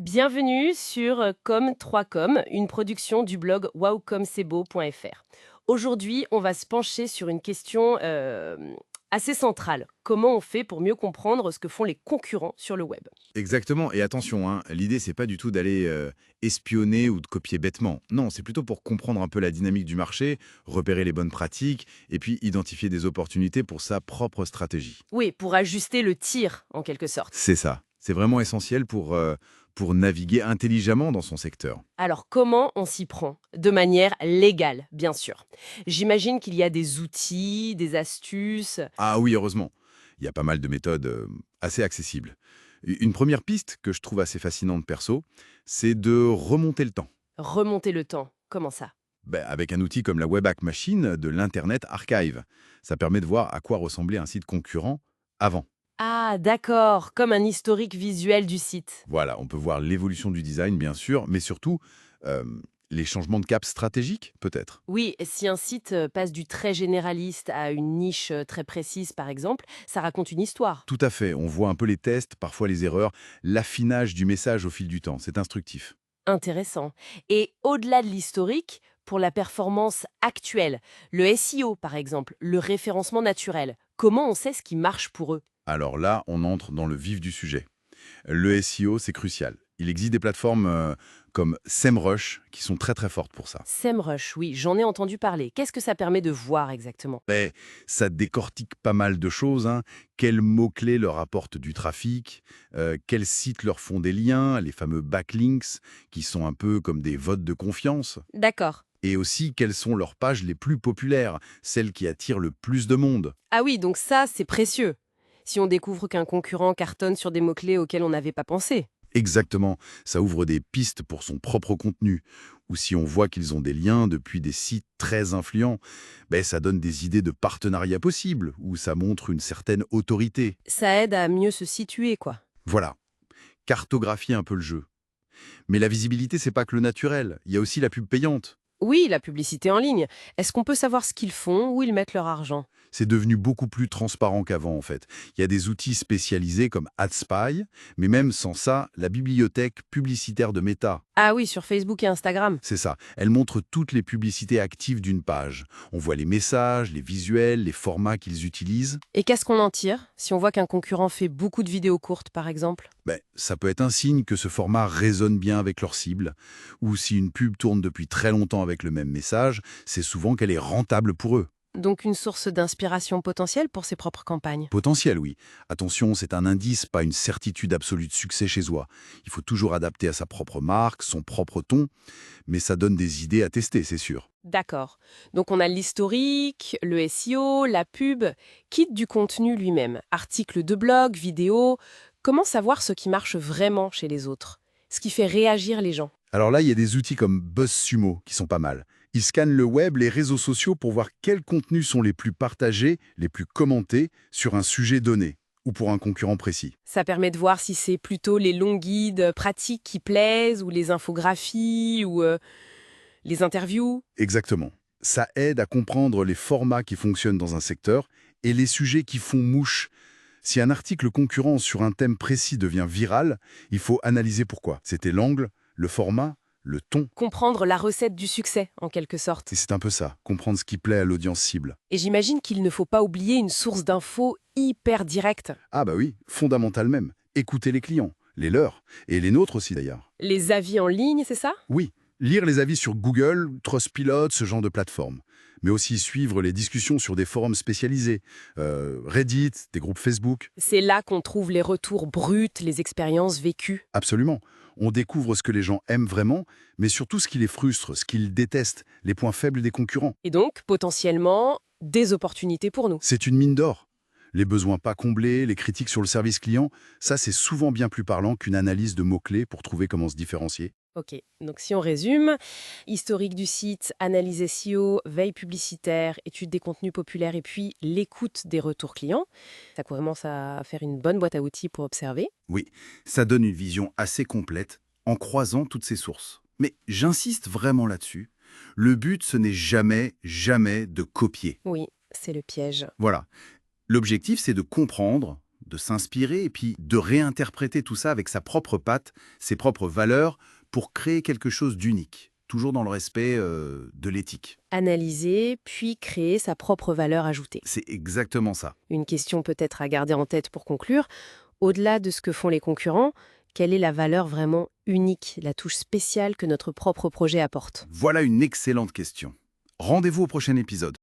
Bienvenue sur Com3Com, une production du blog wowcomcebo.fr. Aujourd'hui, on va se pencher sur une question assez centrale. Comment on fait pour mieux comprendre ce que font les concurrents sur le web? Exactement, et attention, hein, l'idée c'est pas du tout d'aller espionner ou de copier bêtement. Non, c'est plutôt pour comprendre un peu la dynamique du marché, repérer les bonnes pratiques, et puis identifier des opportunités pour sa propre stratégie. Oui, pour ajuster le tir, en quelque sorte. C'est ça. C'est vraiment essentiel pour naviguer intelligemment dans son secteur. Alors, comment on s'y prend? De manière légale, bien sûr. J'imagine qu'il y a des outils, des astuces. Ah oui, heureusement. Il y a pas mal de méthodes assez accessibles. Une première piste que je trouve assez fascinante perso, c'est de remonter le temps. Remonter le temps. Comment ça? Ben, avec un outil comme la Webpack Machine de l'Internet Archive. Ça permet de voir à quoi ressemblait un site concurrent avant. Ah, d'accord, comme un historique visuel du site. Voilà, on peut voir l'évolution du design, bien sûr, mais surtout euh, les changements de cap stratégiques, peut-être. Oui, si un site passe du très généraliste à une niche très précise, par exemple, ça raconte une histoire. Tout à fait, on voit un peu les tests, parfois les erreurs, l'affinage du message au fil du temps. C'est instructif. Intéressant. Et au-delà de l'historique, pour la performance actuelle, le SEO, par exemple, le référencement naturel, comment on sait ce qui marche pour eux? Alors là, on entre dans le vif du sujet. Le SEO, c'est crucial. Il existe des plateformes comme SEMrush qui sont très très fortes pour ça. SEMrush, oui, j'en ai entendu parler. Qu'est-ce que ça permet de voir exactement? Mais ça décortique pas mal de choses, hein. Quels mots-clés leur apportent du trafic, quels sites leur font des liens, les fameux backlinks, qui sont un peu comme des votes de confiance. D'accord. Et aussi, quelles sont leurs pages les plus populaires, celles qui attirent le plus de monde. Ah oui, donc ça, c'est précieux. Si on découvre qu'un concurrent cartonne sur des mots-clés auxquels on n'avait pas pensé. Exactement, ça ouvre des pistes pour son propre contenu. Ou si on voit qu'ils ont des liens depuis des sites très influents, ben ça donne des idées de partenariats possibles, ou ça montre une certaine autorité. Ça aide à mieux se situer, quoi. Voilà, cartographier un peu le jeu. Mais la visibilité, c'est pas que le naturel. Il y a aussi la pub payante. Oui, la publicité en ligne. Est-ce qu'on peut savoir ce qu'ils font, où ils mettent leur argent? C'est devenu beaucoup plus transparent qu'avant, en fait. Il y a des outils spécialisés comme AdSpy, mais même sans ça, la bibliothèque publicitaire de Meta, Ah oui, sur Facebook et Instagram. c'est ça. Elle montre toutes les publicités actives d'une page. On voit les messages, les visuels, les formats qu'ils utilisent. Et qu'est-ce qu'on en tire si on voit qu'un concurrent fait beaucoup de vidéos courtes, par exemple? Ben, ça peut être un signe que ce format résonne bien avec leur cible. Ou si une pub tourne depuis très longtemps avec le même message, c'est souvent qu'elle est rentable pour eux. Donc une source d'inspiration potentielle pour ses propres campagnes. Potentiel, oui. Attention, c'est un indice, pas une certitude absolue de succès chez soi. Il faut toujours adapter à sa propre marque, son propre ton, mais ça donne des idées à tester, c'est sûr. D'accord. Donc on a l'historique, le SEO, la pub, quitte du contenu lui-même, articles de blog, vidéos. Comment savoir ce qui marche vraiment chez les autres? Ce qui fait réagir les gens. Alors là, il y a des outils comme BuzzSumo qui sont pas mal. Ils scannent le web, les réseaux sociaux pour voir quels contenus sont les plus partagés, les plus commentés sur un sujet donné ou pour un concurrent précis. Ça permet de voir si c'est plutôt les longs guides pratiques qui plaisent, ou les infographies, ou les interviews. Exactement. Ça aide à comprendre les formats qui fonctionnent dans un secteur et les sujets qui font mouche. Si un article concurrent sur un thème précis devient viral, il faut analyser pourquoi. C'était l'angle, le format, le ton. Comprendre la recette du succès, en quelque Et sorte. c'est un peu ça, comprendre ce qui plaît à l'audience cible. Et j'imagine qu'il ne faut pas oublier une source d'infos hyper directe. Ah bah oui, fondamental même. Écouter les clients, les leurs, et les nôtres aussi d'ailleurs. Les avis en ligne, c'est ça? Oui, lire les avis sur Google, Trustpilot, ce genre de plateforme. Mais aussi suivre les discussions sur des forums spécialisés, Reddit, des groupes Facebook. C'est là qu'on trouve les retours bruts, les expériences vécues. Absolument. On découvre ce que les gens aiment vraiment, mais surtout ce qui les frustre, ce qu'ils détestent, les points faibles des concurrents. Et donc, potentiellement, des opportunités pour nous. C'est une mine d'or. Les besoins pas comblés, les critiques sur le service client, ça c'est souvent bien plus parlant qu'une analyse de mots-clés pour trouver comment se différencier. Ok, donc si on résume, historique du site, analyse SEO, veille publicitaire, étude des contenus populaires et puis l'écoute des retours clients, ça commence à faire une bonne boîte à outils pour observer. Oui, ça donne une vision assez complète en croisant toutes ces sources. Mais j'insiste vraiment là-dessus, le but ce n'est jamais, jamais de copier. Oui, c'est le piège. Voilà. L'objectif c'est de comprendre, de s'inspirer et puis de réinterpréter tout ça avec sa propre patte, ses propres valeurs, pour créer quelque chose d'unique, toujours dans le respect de l'éthique. Analyser, puis créer sa propre valeur ajoutée. C'est exactement ça. Une question peut-être à garder en tête pour conclure. Au-delà de ce que font les concurrents, quelle est la valeur vraiment unique, la touche spéciale que notre propre projet apporte? Voilà une excellente question. Rendez-vous au prochain épisode.